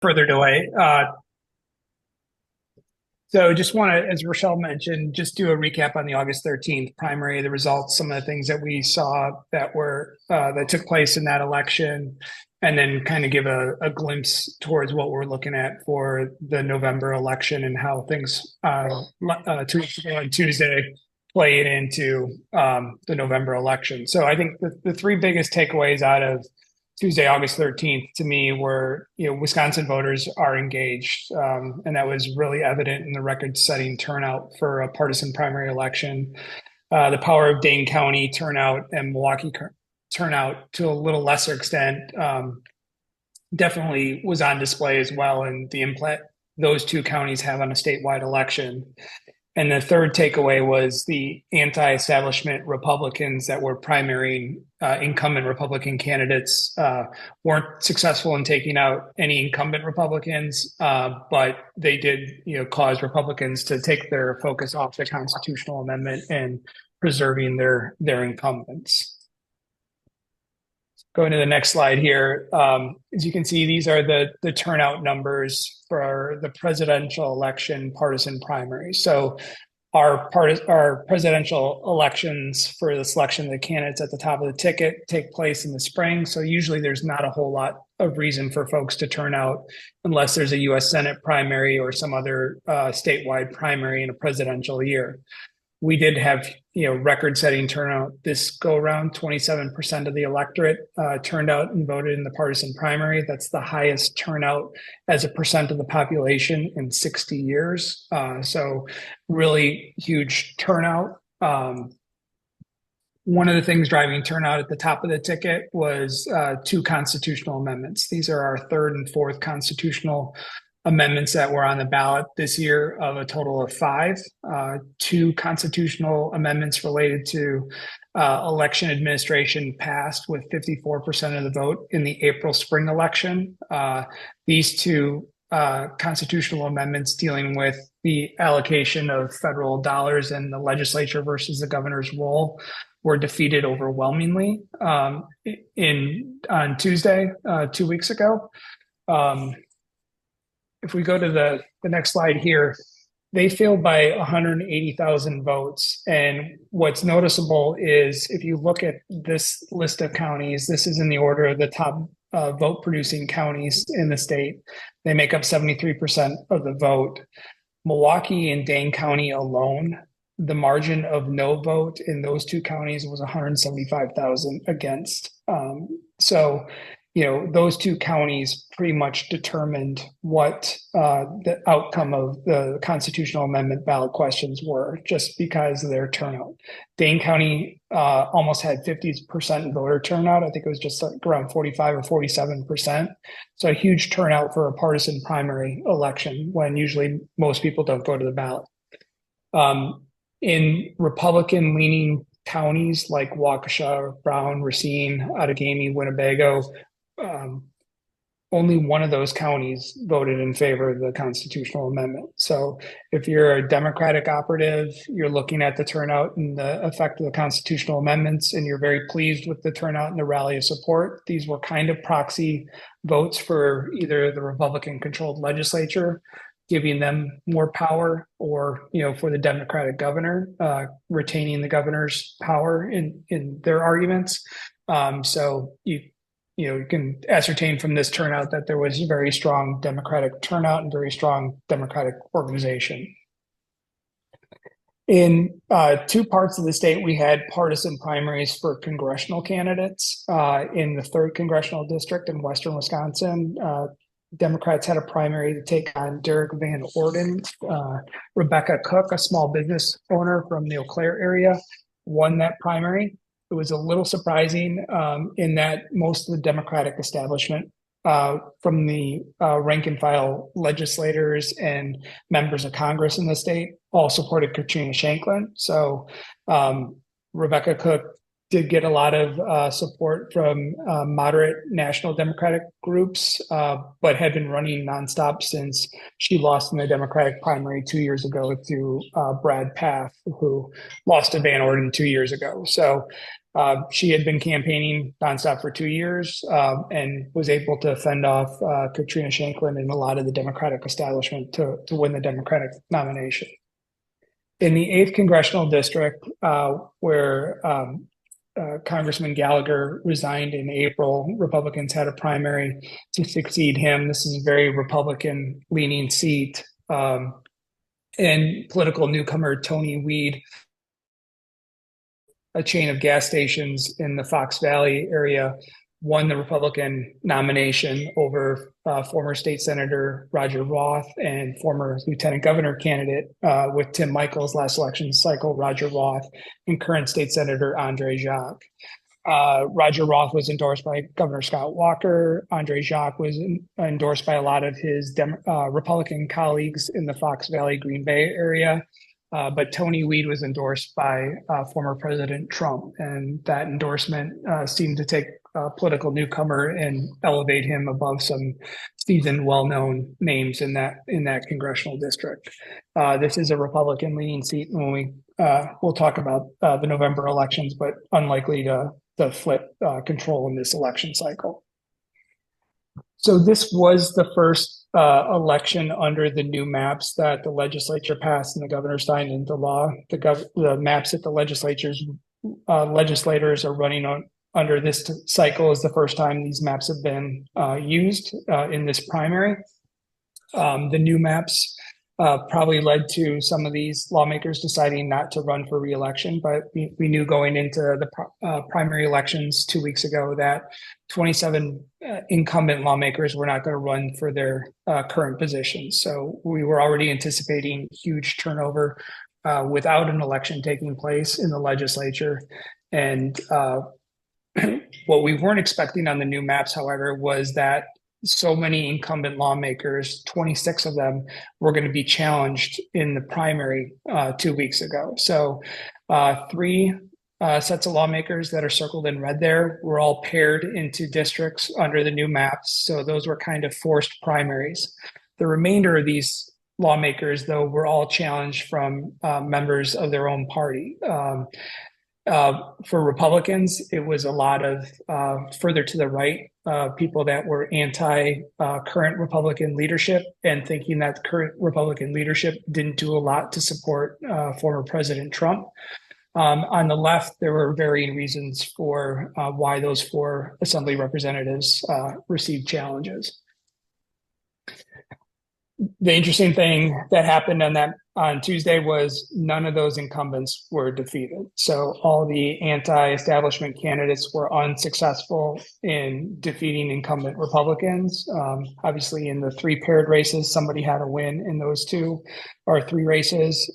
further delay. So just want to, as Rochelle mentioned, just do a recap on the August 13th primary, the results, some of the things that we saw that took place in that election, and then kind of give a glimpse towards what we're looking at for the November election and how things 2 weeks ago on Tuesday played into the November election. So I think the three biggest takeaways out of Tuesday, August 13th, to me, were Wisconsin voters are engaged, and that was really evident in the record-setting turnout for a partisan primary election. The power of Dane County turnout and Milwaukee turnout, to a little lesser extent, definitely was on display as well, and the impact those two counties have on a statewide election. And the third takeaway was the anti-establishment Republicans that were primarying incumbent Republican candidates weren't successful in taking out any incumbent Republicans, but they did, cause Republicans to take their focus off the constitutional amendment and preserving their incumbents. Going to the next slide here, as you can see, these are the turnout numbers for the presidential election partisan primary. So our presidential elections for the selection of the candidates at the top of the ticket take place in the spring. So usually there's not a whole lot of reason for folks to turn out unless there's a U.S. Senate primary or some other statewide primary in a presidential year. We did have, record-setting turnout this go around. 27% of the electorate turned out and voted in the partisan primary. That's the highest turnout as a percent of the population in 60 years. So really huge turnout. One of the things driving turnout at the top of the ticket was two constitutional amendments. These are our third and fourth constitutional amendments that were on the ballot this year, of a total of five. Two constitutional amendments related to election administration passed with 54% of the vote in the April spring election. These two constitutional amendments dealing with the allocation of federal dollars in the legislature versus the governor's role were defeated overwhelmingly on Tuesday, 2 weeks ago. If we go to the next slide here, they failed by 180,000 votes. And what's noticeable is if you look at this list of counties, this is in the order of the top vote producing counties in the state. They make up 73% of the vote. Milwaukee and Dane County alone, the margin of no vote in those two counties was 175,000 against. So those two counties pretty much determined what the outcome of the constitutional amendment ballot questions were, just because of their turnout. Dane County almost had 50% voter turnout. I think it was just like around 45 or 47%. So a huge turnout for a partisan primary election when usually most people don't go to the ballot. In Republican-leaning counties like Waukesha, Brown, Racine, Outagamie, Winnebago, only one of those counties voted in favor of the constitutional amendment. So if you're a Democratic operative, you're looking at the turnout and the effect of the constitutional amendments, and you're very pleased with the turnout and the rally of support. These were kind of proxy votes for either the Republican-controlled legislature, giving them more power, or for the Democratic governor, retaining the governor's power in their arguments. So you can ascertain from this turnout that there was very strong Democratic turnout and very strong Democratic organization. In two parts of the state, we had partisan primaries for congressional candidates. In the 3rd congressional district in western Wisconsin, Democrats had a primary to take on Derek Van Orden. Rebecca Cook, a small business owner from the Eau Claire area, won that primary. It was a little surprising in that most of the Democratic establishment, from the rank and file legislators and members of Congress in the state, all supported Katrina Shanklin. So Rebecca Cook did get a lot of support from moderate national Democratic groups, but had been running nonstop since she lost in the Democratic primary 2 years ago to Brad Paff, who lost to Van Orden 2 years ago. So She had been campaigning nonstop for 2 years and was able to fend off Katrina Shanklin and a lot of the Democratic establishment to win the Democratic nomination. In the 8th Congressional District, where Congressman Gallagher resigned in April, Republicans had a primary to succeed him. This is a very Republican-leaning seat. And political newcomer Tony Weed, a chain of gas stations in the Fox Valley area, won the Republican nomination over former state senator Roger Roth and former lieutenant governor candidate with Tim Michaels last election cycle, Roger Roth, and current state senator Andre Jacques. Roger Roth was endorsed by Governor Scott Walker. Andre Jacques was endorsed by a lot of his Republican colleagues in the Fox Valley, Green Bay area. But Tony Weed was endorsed by former President Trump, and that endorsement seemed to take a political newcomer and elevate him above some seasoned, well-known names in that congressional district. This is a Republican-leaning seat, and we'll talk about the November elections, but unlikely to flip control in this election cycle. So this was the first election under the new maps that the legislature passed and the governor signed into law. The maps that the legislators are running on under this cycle is the first time these maps have been used in this primary. The new maps probably led to some of these lawmakers deciding not to run for re-election, but we knew going into the primary elections 2 weeks ago that 27 incumbent lawmakers were not going to run for their current positions. So we were already anticipating huge turnover without an election taking place in the legislature. And what we weren't expecting on the new maps, however, was that so many incumbent lawmakers, 26 of them, were going to be challenged in the primary 2 weeks ago. So 3 sets of lawmakers that are circled in red there were all paired into districts under the new maps. So those were kind of forced primaries. The remainder of these lawmakers, though, were all challenged from members of their own party. For Republicans, it was a lot of further to the right, people that were anti-current Republican leadership and thinking that the current Republican leadership didn't do a lot to support former President Trump. On the left, there were varying reasons for why those 4 assembly representatives received challenges. The interesting thing that happened on Tuesday was none of those incumbents were defeated. So all the anti-establishment candidates were unsuccessful in defeating incumbent Republicans. Obviously, in the 3 paired races, somebody had a win in those 2 or 3 races.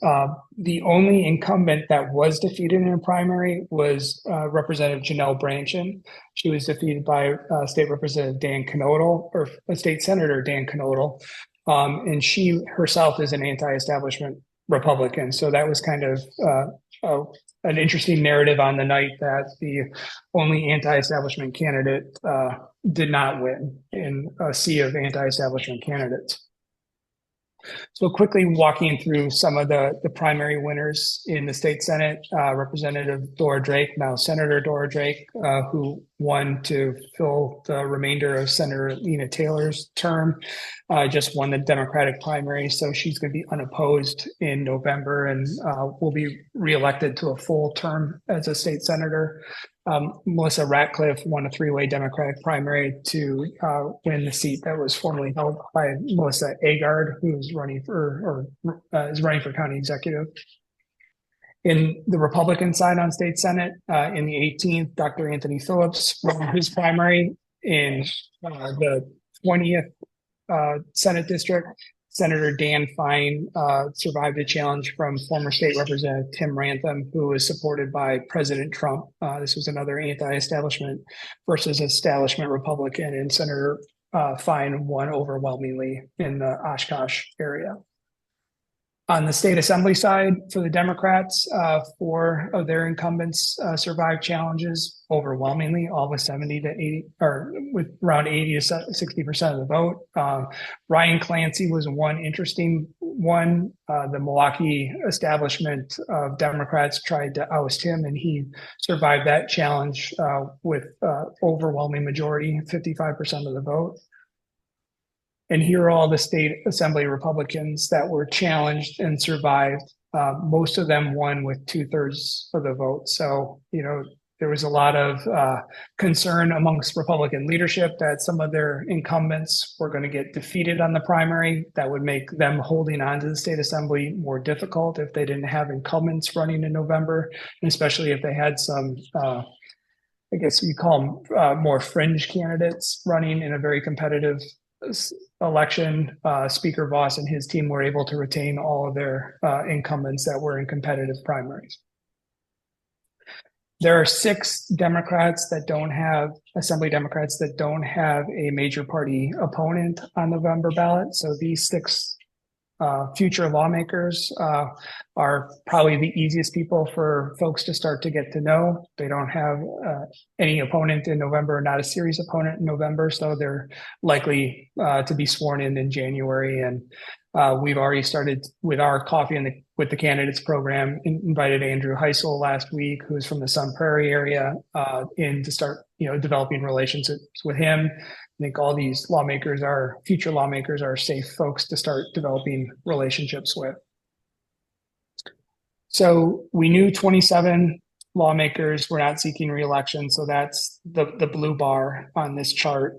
The only incumbent that was defeated in a primary was Representative Janelle Brandtjen. She was defeated by State Representative Dan Knodel, or State Senator Dan Knodel. And she herself is an anti-establishment Republican. So that was kind of an interesting narrative on the night that the only anti-establishment candidate did not win in a sea of anti-establishment candidates. So quickly walking through some of the primary winners in the state Senate, Representative Dora Drake, now Senator Dora Drake, who won to fill the remainder of Senator Lena Taylor's term, just won the Democratic primary. So she's going to be unopposed in November and will be reelected to a full term as a state senator. Melissa Ratcliffe won a 3-way Democratic primary to win the seat that was formerly held by Melissa Agard, who is running for county executive. In the Republican side on state Senate, in the 18th, Dr. Anthony Phillips won his primary. In the 20th Senate district, Senator Dan Fine survived a challenge from former state representative Tim Rantham, who was supported by President Trump. This was another anti-establishment versus establishment Republican, and Senator Fine won overwhelmingly in the Oshkosh area. On the state assembly side, for the Democrats, four of their incumbents survived challenges overwhelmingly, all with 70 to 80, or with around 80 to 60% of the vote. Ryan Clancy was one interesting one. The Milwaukee establishment of Democrats tried to oust him, and he survived that challenge with overwhelming majority, 55% of the vote. And here are all the state assembly Republicans that were challenged and survived. Most of them won with 2/3 of the vote. So, there was a lot of concern amongst Republican leadership that some of their incumbents were going to get defeated on the primary. That would make them holding on to the state assembly more difficult if they didn't have incumbents running in November, and especially if they had some, I guess you call them more fringe candidates running in a very competitive election. Speaker Voss and his team were able to retain all of their incumbents that were in competitive primaries. There are 6 Democrats that don't have Assembly Democrats that don't have a major party opponent on November ballot. So these 6 future lawmakers are probably the easiest people for folks to start to get to know. They don't have any opponent in November, not a serious opponent in November, so they're likely to be sworn in January. And we've already started with our Coffee with the Candidates program, invited Andrew Heisel last week, who's from the Sun Prairie area, in to start developing relationships with him. I think all these future lawmakers are safe folks to start developing relationships with. So we knew 27 lawmakers were not seeking reelection. So that's the blue bar on this chart.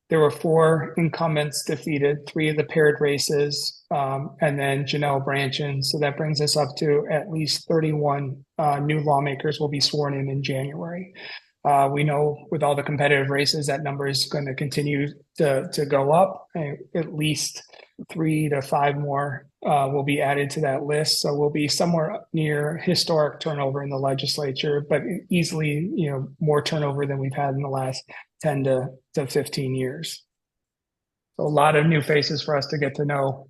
There were 4 incumbents defeated, 3 of the paired races, and then Janelle Branchin. So that brings us up to at least 31 new lawmakers will be sworn in January. We know with all the competitive races, that number is going to continue to go up. At least 3 to 5 more will be added to that list. So we'll be somewhere near historic turnover in the legislature, but easily, more turnover than we've had in the last 10 to 15 years. So a lot of new faces for us to get to know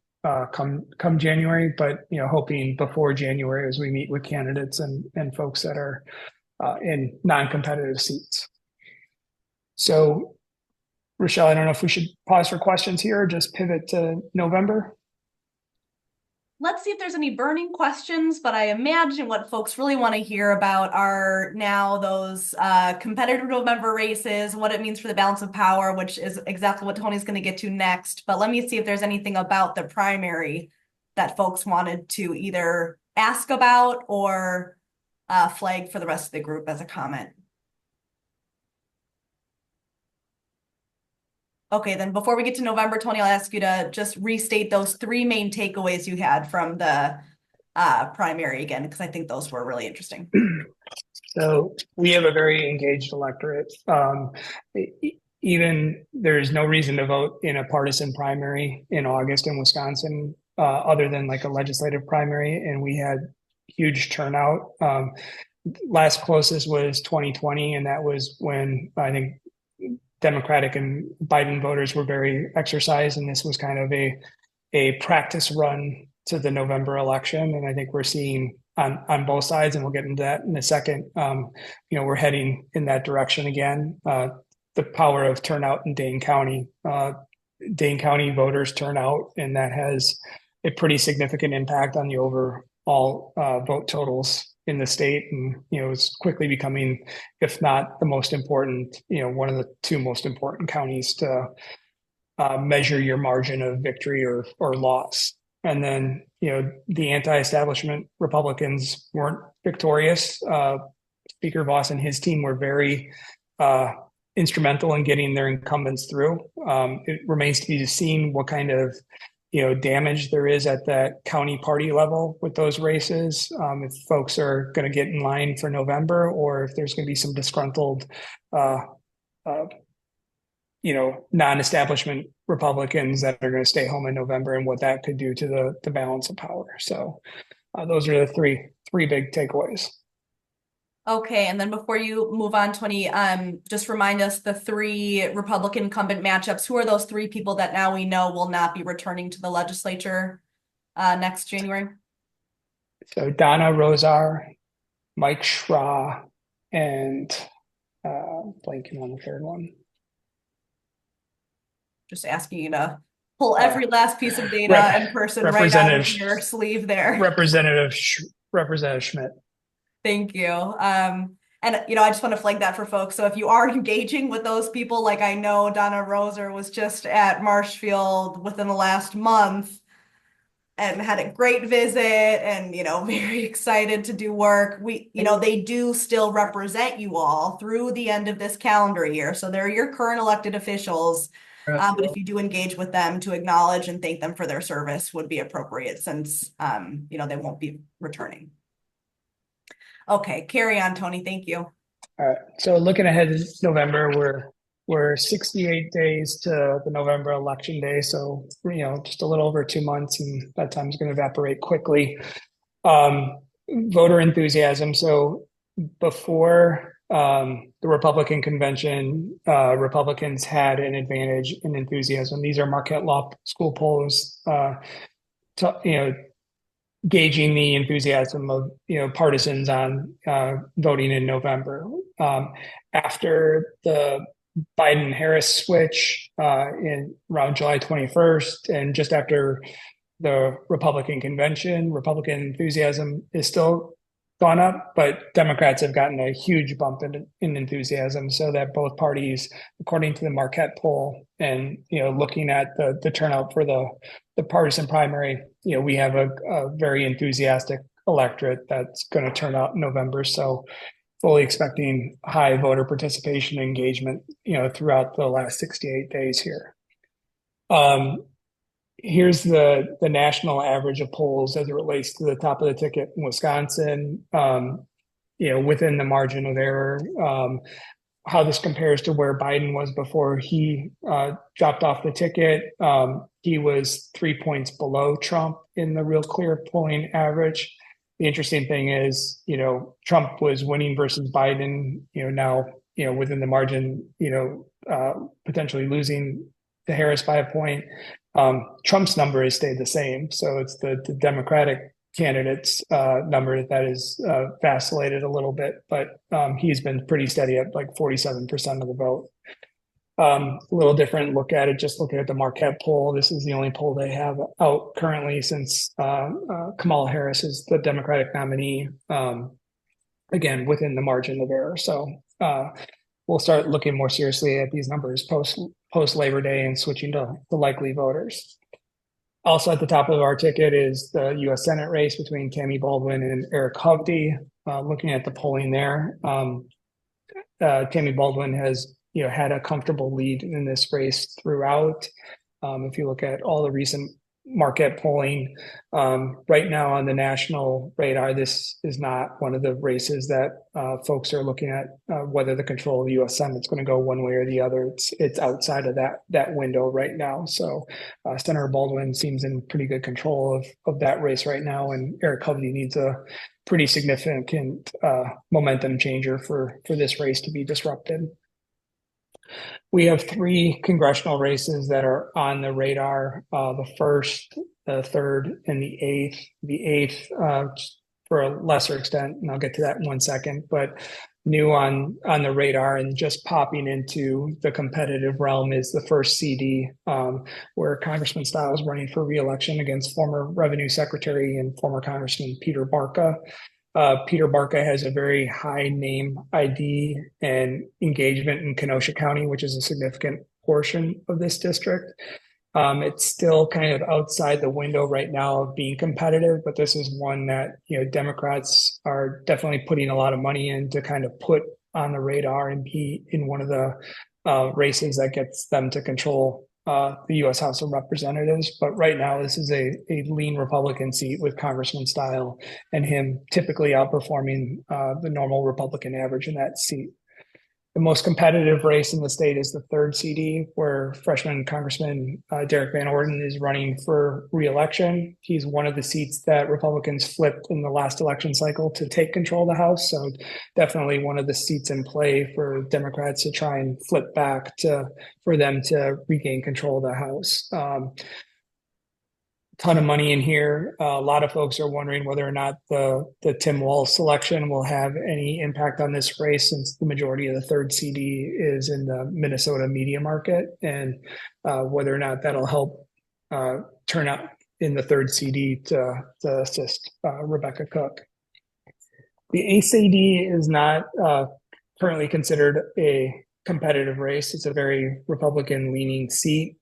come January, but hoping before January as we meet with candidates and folks that are in non-competitive seats. So, Rochelle, I don't know if we should pause for questions here or just pivot to November. Let's see if there's any burning questions, but I imagine what folks really want to hear about are now those competitive November races, what it means for the balance of power, which is exactly what Tony's going to get to next. But let me see if there's anything about the primary that folks wanted to either ask about or flag for the rest of the group as a comment. Okay, then before we get to November, Tony, I'll ask you to just restate those 3 main takeaways you had from the primary again, because I think those were really interesting. So we have a very engaged electorate. Even there's no reason to vote in a partisan primary in August in Wisconsin, other than like a legislative primary, and we had huge turnout. Last closest was 2020, and that was when I think Democratic and Biden voters were very exercised, and this was kind of a practice run to the November election. And I think we're seeing on both sides, and we'll get into that in a second, we're heading in that direction again. The power of turnout in Dane County. Dane County voters turn out, and that has a pretty significant impact on the overall vote totals in the state. And, it's quickly becoming, if not the most important, one of the 2 most important counties to measure your margin of victory or loss. And then, the anti-establishment Republicans weren't victorious. Speaker Voss and his team were very instrumental in getting their incumbents through. It remains to be seen what kind of damage there is at that county party level with those races. If folks are going to get in line for November, or if there's going to be some disgruntled, non-establishment Republicans that are going to stay home in November, and what that could do to the balance of power. So those are the three big takeaways. Okay, and then before you move on, Tony, just remind us the 3 Republican incumbent matchups. Who are those 3 people that now we know will not be returning to the legislature? next January? So Donna Rosar, Mike Schra, and blanking on the third one. Just asking you to pull Uh, every last piece of data Rep, and person right out of Representative your sleeve there. Representative Representative Schmidt. Thank you. And I just want to flag that for folks. So if you are engaging with those people, like I know Donna Roser was just at Marshfield within the last month and had a great visit and, very excited to do work. They do still represent you all through the end of this calendar year. So they're your current elected officials. But if you do engage with them, to acknowledge and thank them for their service would be appropriate since, they won't be returning. Okay, carry on, Tony. Thank you. All right. So looking ahead to November, we're 68 days to the November election day. So, just a little over 2 months, and that time is going to evaporate quickly. Voter enthusiasm. So before the Republican convention, Republicans had an advantage in enthusiasm. These are Marquette Law School polls, gauging the enthusiasm of partisans on voting in November. After the Biden-Harris switch in around July 21st, and just after the Republican convention, Republican enthusiasm is still gone up, but Democrats have gotten a huge bump in enthusiasm, so that both parties, according to the Marquette poll, and looking at the turnout for the partisan primary, we have a very enthusiastic electorate that's going to turn out in November. So fully expecting high voter participation and engagement, throughout the last 68 days here. Here's the national average of polls as it relates to the top of the ticket in Wisconsin, within the margin of error. How this compares to where Biden was before he dropped off the ticket. He was 3 points below Trump in the Real Clear polling average. The interesting thing is, Trump was winning versus Biden, now, within the margin, potentially losing to Harris by a point. Trump's number has stayed the same. So it's the Democratic candidate's number that is vacillated a little bit, but he's been pretty steady at like 47% of the vote. A little different look at it, just looking at the Marquette poll. This is the only poll they have out currently since Kamala Harris is the Democratic nominee, again, within the margin of error. So we'll start looking more seriously at these numbers post Labor Day and switching to the likely voters. Also at the top of our ticket is the U.S. Senate race between Tammy Baldwin and Eric Hovde. Looking at the polling there, Tammy Baldwin has had a comfortable lead in this race throughout. If you look at all the recent Marquette polling, right now on the national radar, this is not one of the races that folks are looking at whether the control of the U.S. Senate is going to go one way or the other. It's outside of that window right now. So Senator Baldwin seems in pretty good control of that race right now, and Eric Hovde needs a pretty significant momentum changer for this race to be disrupted. We have 3 congressional races that are on the radar, the 1st, the 3rd, and the 8th. The 8th, for a lesser extent, and I'll get to that in 1 second, but new on the radar and just popping into the competitive realm is the 1st CD, where Congressman Stiles is running for re-election against former Revenue Secretary and former Congressman Peter Barca. Peter Barca has a very high name ID and engagement in Kenosha County, which is a significant portion of this district. It's still kind of outside the window right now of being competitive, but this is one that Democrats are definitely putting a lot of money in to kind of put on the radar and be in one of the races that gets them to control the U.S. House of Representatives. But right now, this is a lean Republican seat with Congressman Style and him typically outperforming the normal Republican average in that seat. The most competitive race in the state is the 3rd CD, where freshman Congressman Derek Van Orden is running for re-election. He's one of the seats that Republicans flipped in the last election cycle to take control of the House. So definitely one of the seats in play for Democrats to try and flip back for them to regain control of the House. ton of money in here. A lot of folks are wondering whether or not the Tim Walz selection will have any impact on this race, since the majority of the third CD is in the Minnesota media market, and whether or not that'll help turn out in the third CD to assist Rebecca Cook. The ACD is not currently considered a competitive race. It's a very Republican leaning seat.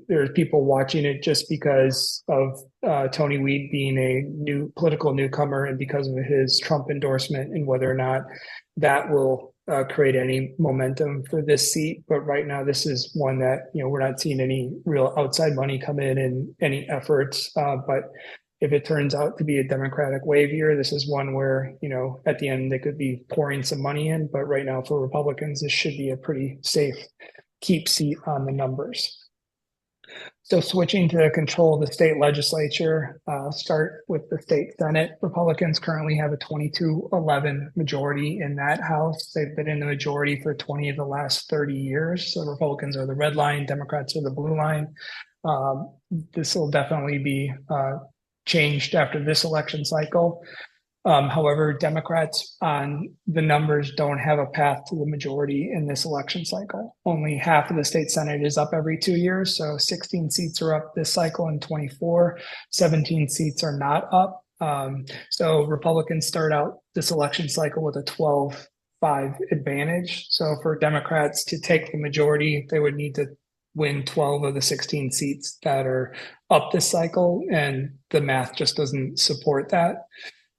There's people watching it just because of Tony Weed being a new political newcomer and because of his Trump endorsement, and whether or not that will create any momentum for this seat. But right now, this is one that, we're not seeing any real outside money come in and any efforts. But if it turns out to be a Democratic wave year, this is one where, at the end, they could be pouring some money in. But right now, for Republicans, this should be a pretty safe keep seat on the numbers. So switching to control of the state legislature, start with the state Senate. Republicans currently have a 22-11 majority in that House. They've been in the majority for 20 of the last 30 years. So Republicans are the red line, Democrats are the blue line. This will definitely be changed after this election cycle. However, Democrats on the numbers don't have a path to the majority in this election cycle. Only half of the state Senate is up every 2 years. So 16 seats are up this cycle in 24, 17 seats are not up. So Republicans start out this election cycle with a 12-5 advantage. So for Democrats to take the majority, they would need to win 12 of the 16 seats that are up this cycle. And the math just doesn't support that.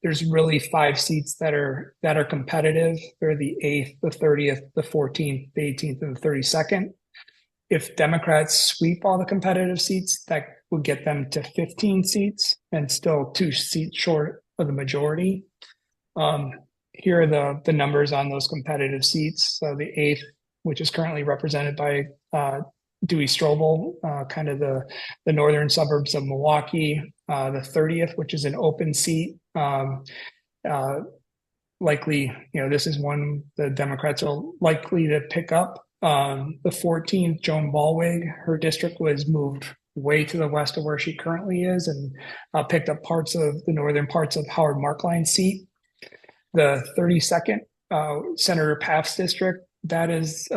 There's really 5 seats that are competitive. They're the 8th, the 30th, the 14th, the 18th, and the 32nd. If Democrats sweep all the competitive seats, that would get them to 15 seats and still 2 seats short of the majority. Here are the numbers on those competitive seats. So the 8th, which is currently represented by Dewey Strobel, kind of the northern suburbs of Milwaukee. The 30th, which is an open seat. Likely, this is one the Democrats are likely to pick up. The 14th, Joan Ballweg, her district was moved way to the west of where she currently is, and picked up parts of the northern parts of Howard Markline's seat. The 32nd, Senator Paff's district, that is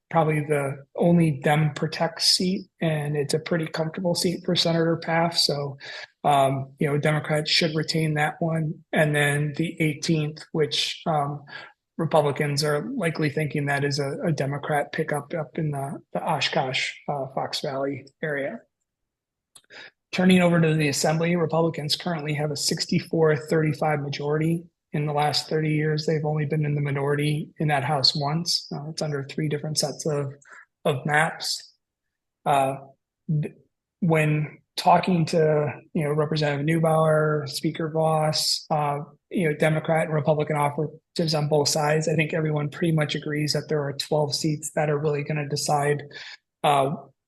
probably the only Dem Protect seat, and it's a pretty comfortable seat for Senator Paff. So, Democrats should retain that one. And then the 18th, which Republicans are likely thinking that is a Democrat pickup up in the Oshkosh, Fox Valley area. Turning over to the Assembly, Republicans currently have a 64-35 majority. In the last 30 years, they've only been in the minority in that House once. It's under 3 different sets of maps. When talking to Representative Neubauer, Speaker Voss, Democrat and Republican operatives on both sides, I think everyone pretty much agrees that there are 12 seats that are really going to decide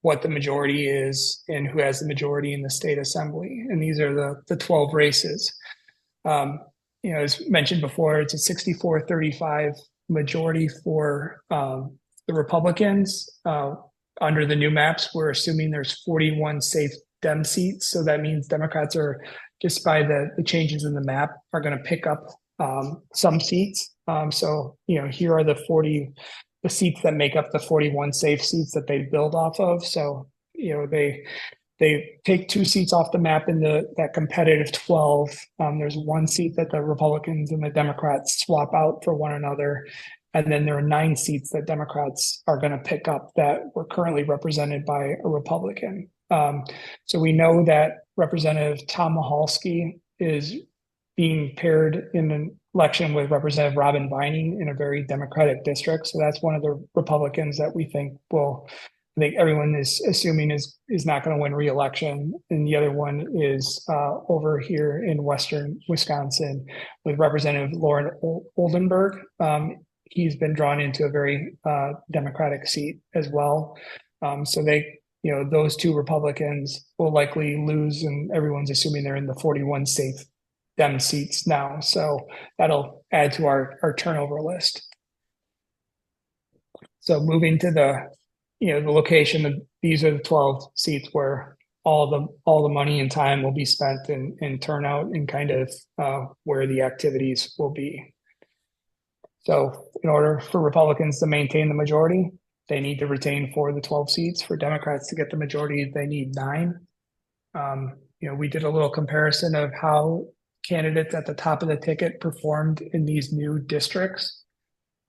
what the majority is and who has the majority in the state assembly. And these are the 12 races. As mentioned before, it's a 64-35 majority for the Republicans. Under the new maps, we're assuming there's 41 safe Dem seats. So that means Democrats are, just by the changes in the map, are going to pick up some seats. So, here are the seats that make up the 41 safe seats that they build off of. So, they take 2 seats off the map in that competitive 12. There's 1 seat that the Republicans and the Democrats swap out for one another. And then there are 9 seats that Democrats are going to pick up that were currently represented by a Republican. So we know that Representative Tom Mahalski is being paired in an election with Representative Robin Vining in a very Democratic district. So that's one of the Republicans that we think I think everyone is assuming is not going to win re-election. And the other one is over here in Western Wisconsin with Representative Lauren Oldenburg. He's been drawn into a very Democratic seat as well. So those 2 Republicans will likely lose, and everyone's assuming they're in the 41 safe Dem seats now. So that'll add to our turnover list. So moving to the location, these are the 12 seats where all the money and time will be spent in turnout and kind of where the activities will be. So in order for Republicans to maintain the majority, they need to retain 4 of the 12 seats. For Democrats to get the majority, they need 9. We did a little comparison of how candidates at the top of the ticket performed in these new districts.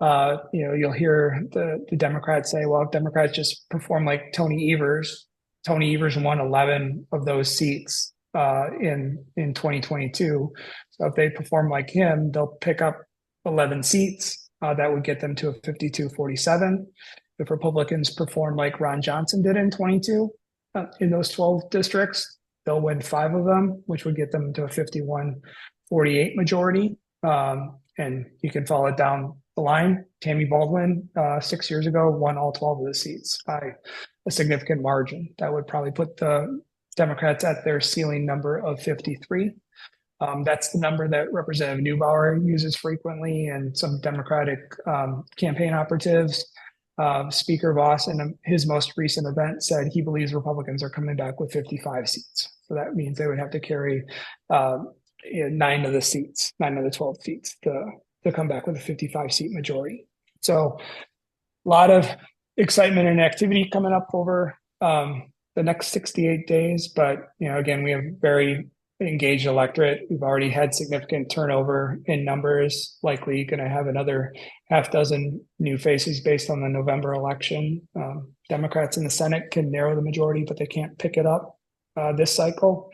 You'll hear the Democrats say, well, Democrats just perform like Tony Evers. Tony Evers won 11 of those seats in 2022. So if they perform like him, they'll pick up 11 seats. That would get them to a 52-47. If Republicans perform like Ron Johnson did in 22 in those 12 districts, they'll win 5 of them, which would get them to a 51-48 majority. And you can follow it down the line. Tammy Baldwin, 6 years ago, won all 12 of the seats by a significant margin. That would probably put the Democrats at their ceiling number of 53. That's the number that Representative Neubauer uses frequently, and some Democratic campaign operatives. Speaker Voss, in his most recent event, said he believes Republicans are coming back with 55 seats. So that means they would have to carry 9 of the seats, 9 of the 12 seats to come back with a 55-seat majority. So a lot of excitement and activity coming up over the next 68 days. But, again, we have very engaged electorate. We've already had significant turnover in numbers, likely going to have another half dozen new faces based on the November election. Democrats in the Senate can narrow the majority, but they can't pick it up this cycle.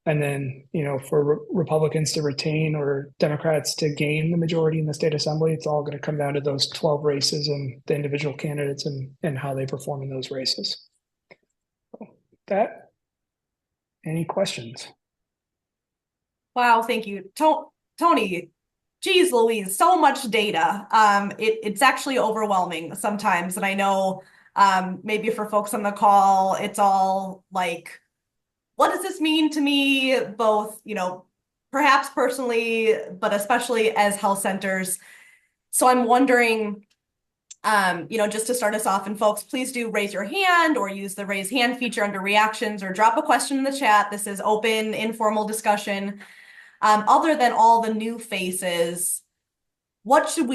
And then, for Republicans to retain or Democrats to gain the majority in the state assembly, it's all going to come down to those 12 races and the individual candidates and how they perform in those races. So that, any questions? Wow, thank you. Tony, geez Louise, so much data. It's actually overwhelming sometimes. And I know maybe for folks on the call, it's all like, what does this mean to me? Both, perhaps personally, but especially as health centers. So I'm wondering, just to start us off, and folks, please do raise your hand or use the raise hand feature under reactions or drop a question in the chat. This is open, informal discussion. Other than all the new faces, what should we